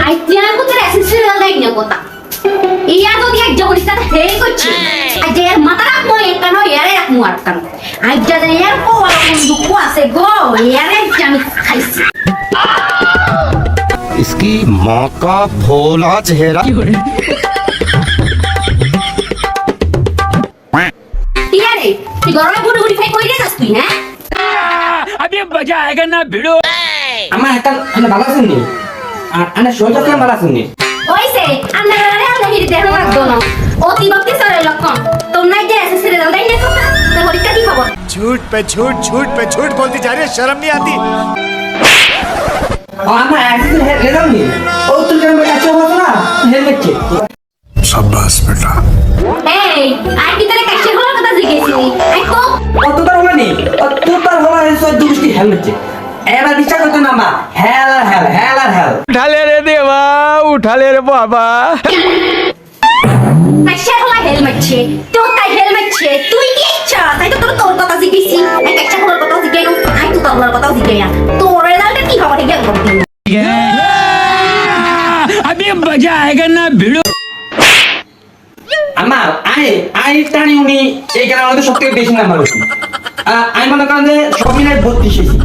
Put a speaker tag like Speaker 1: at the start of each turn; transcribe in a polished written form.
Speaker 1: আইতিয়া কোতে SSC result দেই না কথা ইয়া যদি এক জগরিস্তা হে করছে আজ এর মাথার মই কেন এরে এক মুয়ার কেন আজ যা এর কো দুঃখ আছে গো এরে আমি খাইছি
Speaker 2: इसकी माँ का भोला चेहरा
Speaker 1: ইয়া রে তুই গরমে গুড়ি গুড়ি খাই কই রে যাস তুই হ্যাঁ
Speaker 3: अभी मजा आएगा ना भिड़ो
Speaker 4: আমার একটা মানে ভালো আছেন নি আর আনা শরীরটা কেমন ভালো আছেন নি
Speaker 1: ওইসে আপনারা আল্লাহ হির দেহ রাখতো না অতি ভক্তি সরে লক্ষণ তোমরা যে এসএসসি রেজাল্ট দেই না কথা তো পরীক্ষা কি খবর
Speaker 5: झूठ पे झूठ बोलती जा रही है शर्म नहीं आती
Speaker 4: ও আমার অ্যাক্সিডেন্ট রেজাল্ট নি ও তুই কেন কাছে হতো না হেলমেট কে
Speaker 5: शाबाश बेटा
Speaker 1: এই আর কি তারে কাছে হওয়ার কথা জিজ্ঞেসি আই তো
Speaker 4: কত তার হলো নি তুই তার হলো এসে দুষ্টি হেলমেট কে এবার বিচার করতে না মা হেল আর হেল
Speaker 3: उठा ले रे देवा उठा ले रे बाबा
Speaker 1: কাছে হওয়া হেলমেট ছে তো তাই হেলমেট ছে তুই কি ইচ্ছা তাই তো তোর কথা জিজ্ঞেসি আই কাছে হওয়ার কথা জিজ্ঞেস আই তো তোর কথা জিজ্ঞেস তোর রেজাল্ট কি খবর ঠিক আছে
Speaker 3: अभी मजा आएगा ना भिड़ो
Speaker 4: আমার আই টানি উনি এই গ্রামের মধ্যে সবথেকে বেশি নাম্বার হয়েছে আমি মনে করেন যে সব মিলাই 32 এসেছি